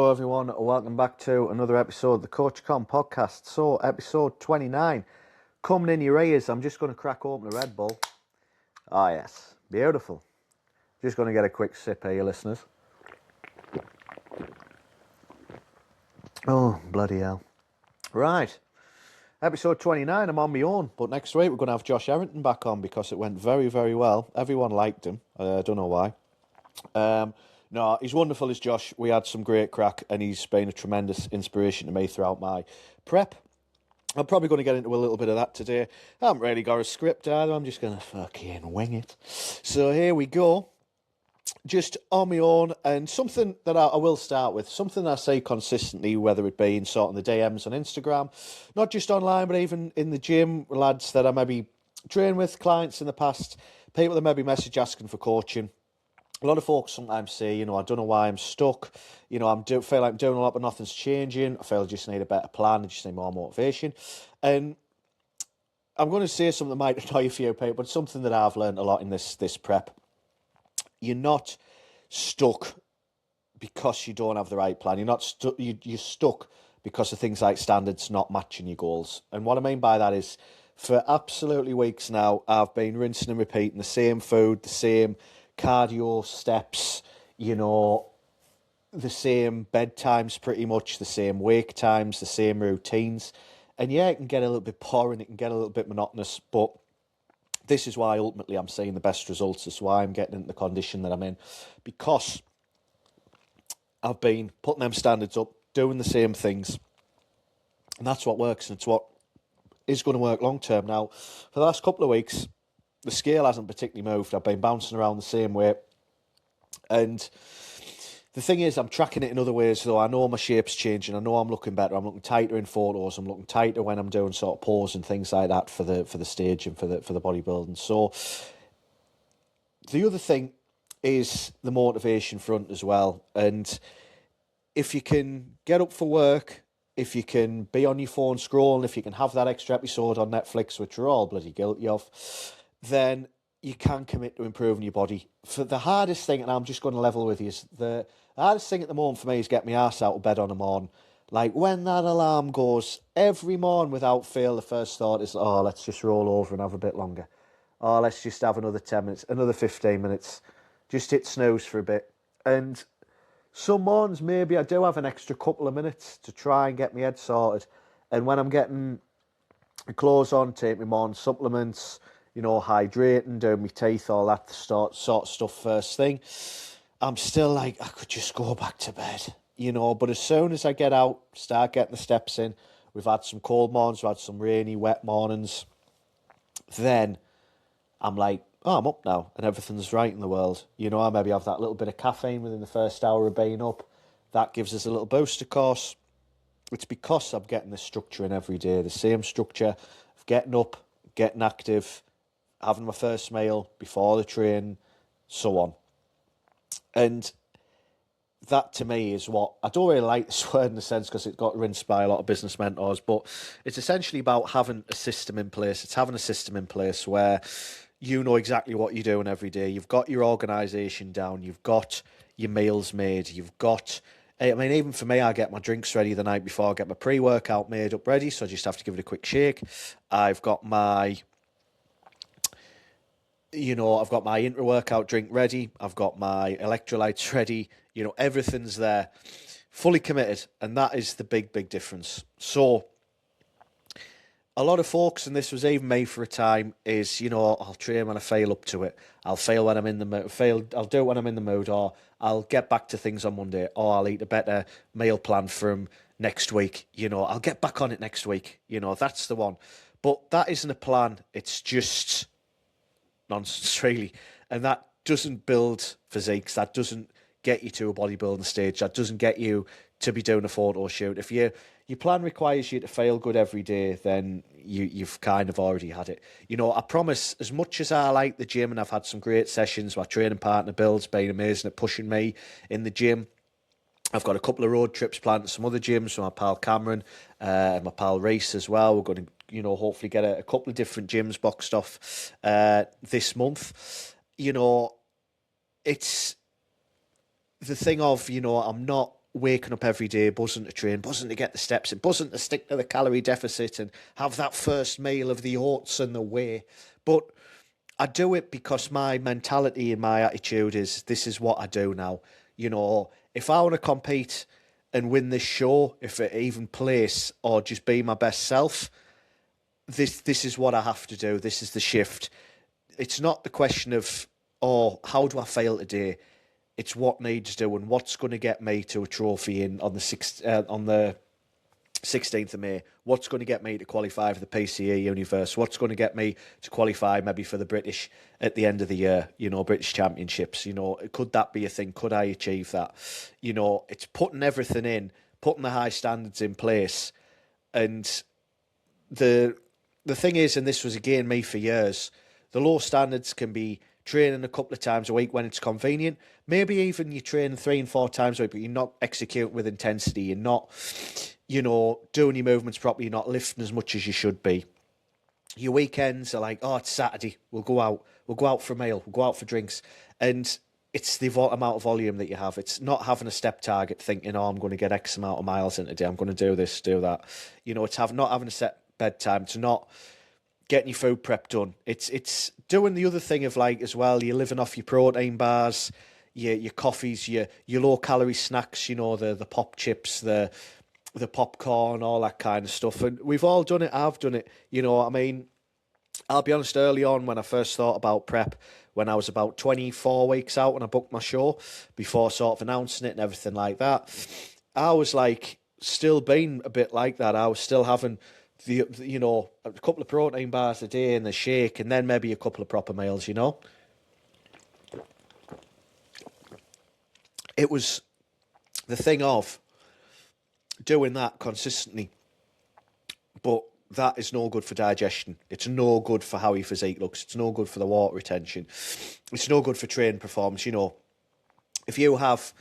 Hello everyone, welcome back to another episode of the CoachCon podcast. So, episode 29, coming in your ears. I'm just going to crack open a Red Bull. Ah yes, beautiful. Just going to get a quick sip here, listeners. Oh, bloody hell. Right, episode 29, I'm on my own. But next week we're going to have Josh Errington back on because it went very, very well. Everyone liked him. I don't know why. No, he's wonderful as Josh. We had some great crack and he's been a tremendous inspiration to me throughout my prep. I'm probably going to get into a little bit of that today. I haven't really got a script either. I'm just going to fucking wing it. So here we go. Just on my own, and something that I will start with, something I say consistently, whether it be in sort of the DMs on Instagram, not just online, but even in the gym, lads that I maybe trained with, clients in the past, people that maybe message asking for coaching. A lot of folks sometimes say, I don't know why I'm stuck. Feel like I'm doing a lot, but nothing's changing. I feel I just need a better plan. I just need more motivation. And I'm going to say something that might annoy a few people, but something that I've learned a lot in this prep. You're not stuck because you don't have the right plan. You're not stuck. You're stuck because of things like standards not matching your goals. And what I mean by that is, for absolutely weeks now, I've been rinsing and repeating the same food, the same cardio steps, the same bedtimes pretty much, the same wake times, the same routines. And yeah, it can get a little bit boring, it can get a little bit monotonous, but this is why ultimately I'm seeing the best results. This is why I'm getting into the condition that I'm in, because I've been putting them standards up, doing the same things, and that's what works, and it's what is going to work long term. Now, for the last couple of weeks, the scale hasn't particularly moved. I've been bouncing around the same way. And the thing is, I'm tracking it in other ways, though. I know my shape's changing. I know I'm looking better. I'm looking tighter in photos. I'm looking tighter when I'm doing sort of pose and things like that for the stage and for the bodybuilding. So the other thing is the motivation front as well. And if you can get up for work, if you can be on your phone scrolling, if you can have that extra episode on Netflix, which we're all bloody guilty of, then you can commit to improving your body. For the hardest thing, and I'm just going to level with you, is the hardest thing at the moment for me is get my ass out of bed on a morning. Like when that alarm goes, every morning without fail, the first thought is, oh, let's just roll over and have a bit longer. Oh, let's just have another 10 minutes, another 15 minutes. Just hit snooze for a bit. And some mornings, maybe I do have an extra couple of minutes to try and get my head sorted. And when I'm getting clothes on, take my morning supplements, hydrating, doing my teeth, all that sort of stuff first thing, I'm still like, I could just go back to bed, But as soon as I get out, start getting the steps in, we've had some cold mornings, we've had some rainy, wet mornings, then I'm like, oh, I'm up now and everything's right in the world. I maybe have that little bit of caffeine within the first hour of being up. That gives us a little boost, of course. It's because I'm getting the structure in every day, the same structure of getting up, getting active, having my first meal before the train, so on. And that to me is what, I don't really like this word in a sense because it got rinsed by a lot of business mentors, but it's essentially about having a system in place. It's having a system in place where you know exactly what you're doing every day. You've got your organisation down. You've got your meals made. You've got, even for me, I get my drinks ready the night before. I get my pre-workout made up ready, so I just have to give it a quick shake. I've got my intra-workout drink ready. I've got my electrolytes ready. Everything's there, fully committed. And that is the big, big difference. So a lot of folks, and this was even me for a time, is, I'll train when I fail up to it. I'll fail when I'm in the mood. I'll do it when I'm in the mood, or I'll get back to things on Monday, or I'll eat a better meal plan from next week. I'll get back on it next week. That's the one. But that isn't a plan. It's just nonsense, really. And that doesn't build physiques. That doesn't get you to a bodybuilding stage. That doesn't get you to be doing a photo shoot. If your plan requires you to feel good every day, then you've kind of already had it. I promise, as much as I like the gym, and I've had some great sessions, my training partner Bill's been amazing at pushing me in the gym. I've got a couple of road trips planned to some other gyms with my pal Cameron and my pal Reese as well. We're going to, hopefully get a couple of different gyms boxed off this month. It's the thing of, I'm not waking up every day, buzzing to train, buzzing to get the steps in, buzzing to stick to the calorie deficit and have that first meal of the oats and the whey. But I do it because my mentality and my attitude is, this is what I do now. You know, if I want to compete and win this show, if it even place or just be my best self, this is what I have to do. This is the shift. It's not the question of, oh, how do I fail today? It's what needs doing. What's going to get me to a trophy on the 16th of May? What's going to get me to qualify for the PCE Universe? What's going to get me to qualify maybe for the British at the end of the year, you know, British Championships? You know, could that be a thing? Could I achieve that? You know, it's putting everything in, putting the high standards in place. And the thing is, and this was again me for years, the low standards can be training a couple of times a week when it's convenient. Maybe even you train 3 and 4 times a week, but you're not executing with intensity. You're not, you know, doing your movements properly. You're not lifting as much as you should be. Your weekends are like, oh, it's Saturday. We'll go out. We'll go out for a meal. We'll go out for drinks. And it's the amount of volume that you have. It's not having a step target thinking, oh, I'm going to get X amount of miles in a day. I'm going to do this, do that. You know, it's not having a set bedtime. It's not getting your food prep done. It's doing the other thing of like as well, you're living off your protein bars, your coffees, your low calorie snacks, you know, the pop chips, the popcorn, all that kind of stuff. And we've all done it. I've done it. You know, I mean, I'll be honest, early on when I first thought about prep, when I was about 24 weeks out when I booked my show, before sort of announcing it and everything like that, I was like still being a bit like that. I was still having you know, a couple of protein bars a day and the shake, and then maybe a couple of proper meals, you know. It was the thing of doing that consistently, but that is no good for digestion. It's no good for how your physique looks. It's no good for the water retention. It's no good for training performance. You know, if you have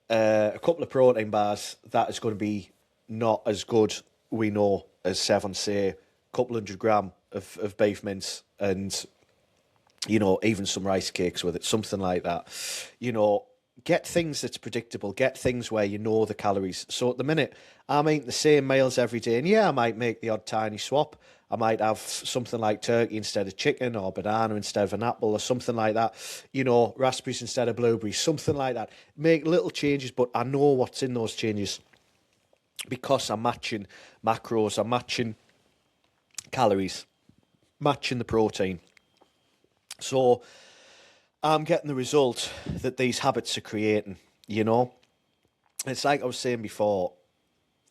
a couple of protein bars, that is going to be not as good, we know, as Seven, say, a couple 100 grams of beef mince and, you know, even some rice cakes with it, something like that. You know, get things that's predictable, get things where you know the calories. So at the minute, I'm eating the same meals every day, and yeah, I might make the odd tiny swap. I might have something like turkey instead of chicken, or banana instead of an apple, or something like that. You know, raspberries instead of blueberries, something like that. Make little changes, but I know what's in those changes, because I'm matching macros, I'm matching calories, matching the protein. So I'm getting the result that these habits are creating, you know. It's like I was saying before,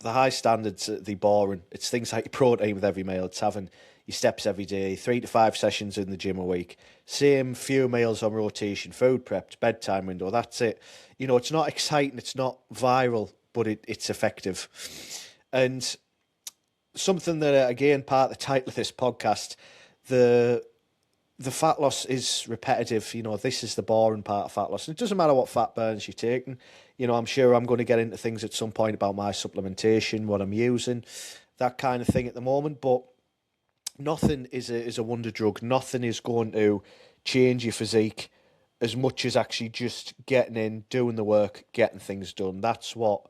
the high standards, they're boring. It's things like your protein with every meal. It's having your steps every day, 3 to 5 sessions in the gym a week, same few meals on rotation, food prepped, bedtime window, that's it. You know, it's not exciting, it's not viral, but it's effective. And something that, again, part of the title of this podcast, the fat loss is repetitive. You know, this is the boring part of fat loss. And it doesn't matter what fat burns you're taking. You know, I'm sure I'm going to get into things at some point about my supplementation, what I'm using, that kind of thing at the moment. But nothing is a wonder drug. Nothing is going to change your physique as much as actually just getting in, doing the work, getting things done. That's what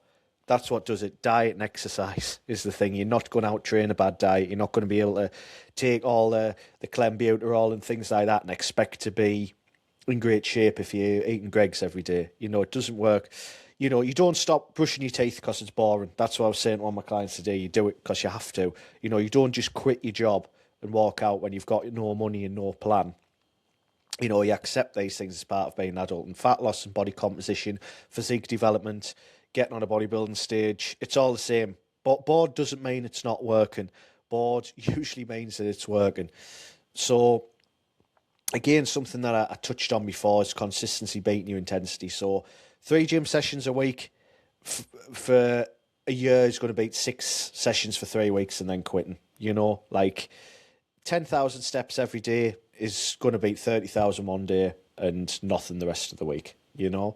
does it. Diet and exercise is the thing. You're not going out train a bad diet. You're not going to be able to take all the clenbuterol and things like that and expect to be in great shape if you're eating Greggs every day. You know, it doesn't work. You know, you don't stop brushing your teeth because it's boring. That's what I was saying to one of my clients today. You do it because you have to. You know, you don't just quit your job and walk out when you've got no money and no plan. You know, you accept these things as part of being an adult. And fat loss and body composition, physique development, getting on a bodybuilding stage, it's all the same. But bored doesn't mean it's not working. Bored usually means that it's working. So, again, something that I touched on before is consistency beating your intensity. So 3 gym sessions a week for a year is going to beat 6 sessions for 3 weeks and then quitting. You know, like 10,000 steps every day is going to beat 30,000 one day and nothing the rest of the week. You know,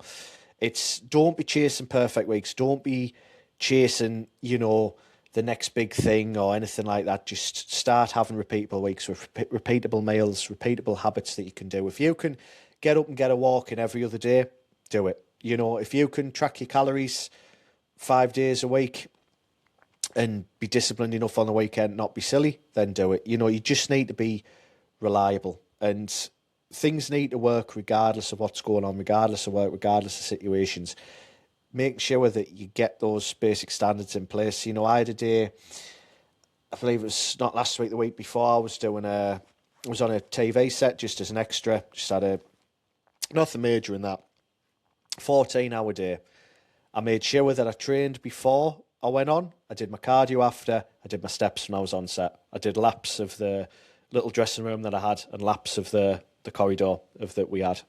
don't be chasing perfect weeks. Don't be chasing, you know, the next big thing or anything like that. Just start having repeatable weeks with repeatable meals, repeatable habits that you can do. If you can get up and get a walk in every other day, do it. You know, if you can track your calories 5 days a week and be disciplined enough on the weekend, not be silly, then do it. You just need to be reliable, and things need to work regardless of what's going on, regardless of work, regardless of situations. Making sure that you get those basic standards in place. I had a day, I believe it was not last week, the week before, I was on a TV set just as an extra, just had nothing major in that, 14-hour day. I made sure that I trained before I went on. I did my cardio after. I did my steps when I was on set. I did laps of the little dressing room that I had and laps of the corridor that we had,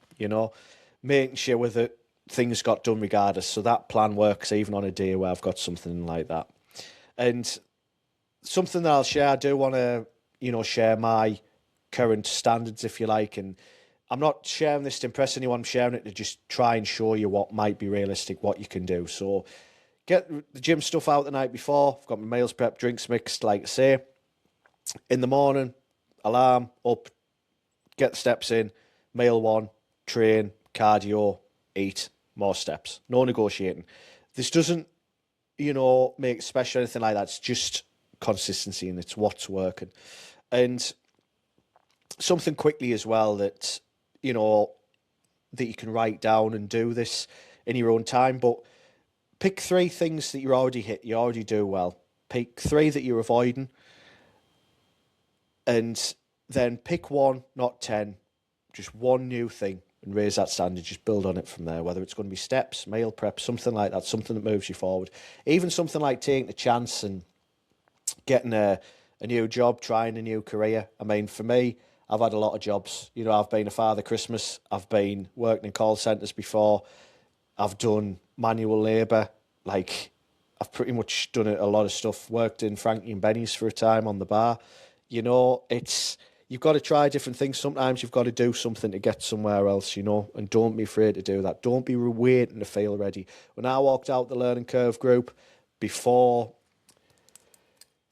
making sure that things got done regardless. So that plan works even on a day where I've got something like that. And something that I'll share, I do want to, share my current standards, if you like. And I'm not sharing this to impress anyone. I'm sharing it to just try and show you what might be realistic, what you can do. So get the gym stuff out the night before. I've got my meals prepped, drinks mixed, like I say. In the morning, alarm, up, get the steps in, meal one, train, cardio, eat, more steps. No negotiating. This doesn't, make special anything like that. It's just consistency, and it's what's working. And something quickly as well that, that you can write down and do this in your own time, but pick 3 things that you already do well. Pick 3 that you're avoiding, and then pick 1, not 10, just 1 new thing, and raise that standard. Just build on it from there, whether it's going to be steps, meal prep, something like that, something that moves you forward. Even something like taking a chance and getting a new job, trying a new career. I mean, for me, I've had a lot of jobs. I've been a Father Christmas. I've been working in call centres before. I've done manual labour. Like, I've pretty much done a lot of stuff. Worked in Frankie and Benny's for a time on the bar. You've got to try different things. Sometimes you've got to do something to get somewhere else, and don't be afraid to do that. Don't be waiting to feel ready. When I walked out the Learning Curve group, before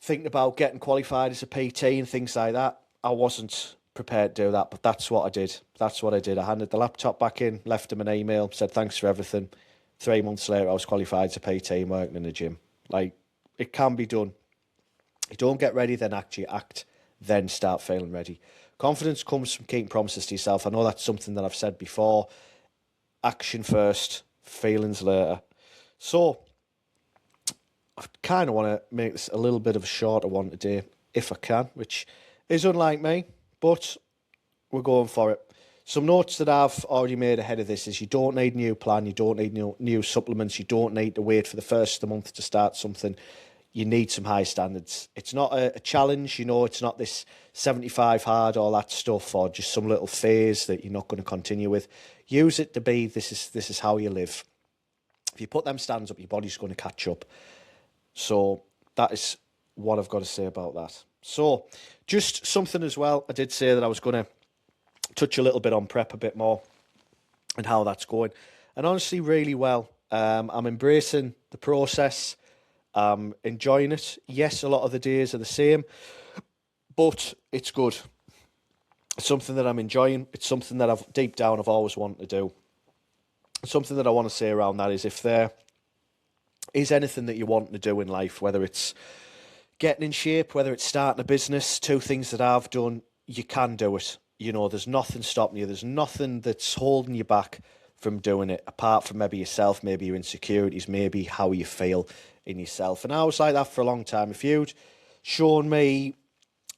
thinking about getting qualified as a PT and things like that, I wasn't prepared to do that, but that's what I did. I handed the laptop back in, left him an email, said thanks for everything. 3 months later, I was qualified as a PT and working in the gym. Like, it can be done. You don't get ready, then act. You act, then start feeling ready. Confidence comes from keeping promises to yourself. I know that's something that I've said before. Action first, feelings later. So, I kind of want to make this a little bit of a shorter one today, if I can, which is unlike me, but we're going for it. Some notes that I've already made ahead of this is you don't need a new plan, you don't need new supplements, you don't need to wait for the first of the month to start something. You need some high standards. It's not a challenge, it's not this 75 hard, all that stuff, or just some little phase that you're not going to continue with. Use it to be, this is how you live. If you put them standards up, your body's going to catch up. So that is what I've got to say about that. So just something as well, I did say that I was going to touch a little bit on prep a bit more and how that's going. And honestly, really well. I'm embracing the process. I'm enjoying it. Yes, a lot of the days are the same, but it's good. It's something that I'm enjoying. It's something that deep down I've always wanted to do. Something that I want to say around that is, if there is anything that you want to do in life, whether it's getting in shape, whether it's starting a business, 2 things that I've done, you can do it. There's nothing stopping you. There's nothing that's holding you back from doing it, apart from maybe yourself, maybe your insecurities, maybe how you feel in yourself. And I was like that for a long time. If you'd shown me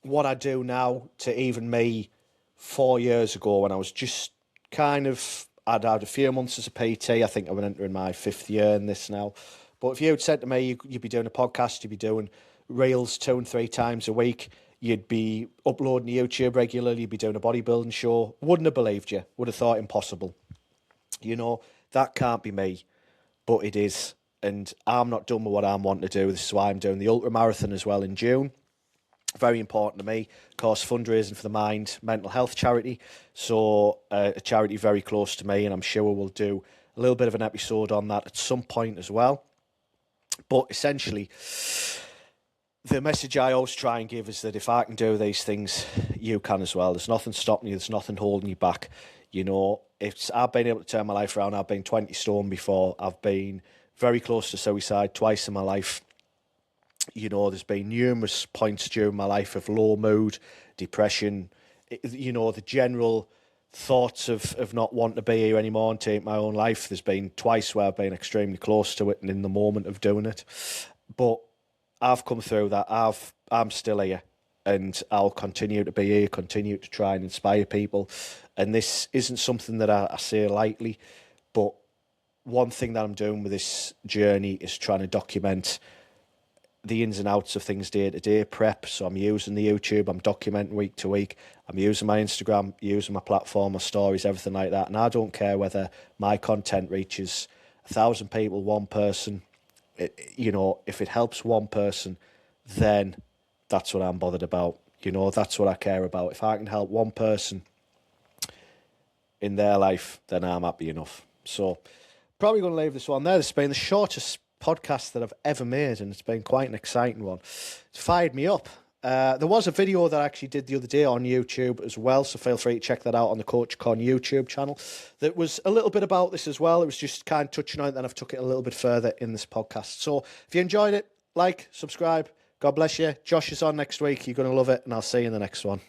what I do now to even me 4 years ago, when I was just I'd had a few months as a PT. I think I went entering my 5th year in this now. But if you had said to me, you'd be doing a podcast, you'd be doing reels 2 and 3 times a week, you'd be uploading to YouTube regularly, you'd be doing a bodybuilding show, wouldn't have believed you, would have thought impossible. That can't be me, but it is. And I'm not done with what I'm wanting to do. This is why I'm doing the ultra marathon as well in June. Very important to me. Of course, fundraising for the Mind mental health charity. So a charity very close to me, and I'm sure we'll do a little bit of an episode on that at some point as well. But essentially, the message I always try and give is that if I can do these things, you can as well. There's nothing stopping you. There's nothing holding you back. I've been able to turn my life around. I've been 20 stone before. I've been very close to suicide twice in my life. You know, there's been numerous points during my life of low mood, depression, you know, the general thoughts of not wanting to be here anymore and take my own life. There's been twice where I've been extremely close to it and in the moment of doing it. But I've come through that. I'm still here, and I'll continue to be here, continue to try and inspire people. And this isn't something that I say lightly, but one thing that I'm doing with this journey is trying to document the ins and outs of things day to day, prep. So I'm using the YouTube, I'm documenting week to week, I'm using my Instagram, using my platform, my stories, everything like that. And I don't care whether my content reaches 1,000 people, one person. You know, if it helps one person, then that's what I'm bothered about. You know, that's what I care about. If I can help one person in their life, then I'm happy enough. So probably going to leave this one there. This has been the shortest podcast that I've ever made, and it's been quite an exciting one. It's fired me up. There was a video that I actually did the other day on YouTube as well, so feel free to check that out on the Coach Con YouTube channel. That was a little bit about this as well. It was just kind of touching on it, then I've took it a little bit further in this podcast. So if you enjoyed it, like, subscribe. God bless you. Josh is on next week. You're going to love it, and I'll see you in the next one.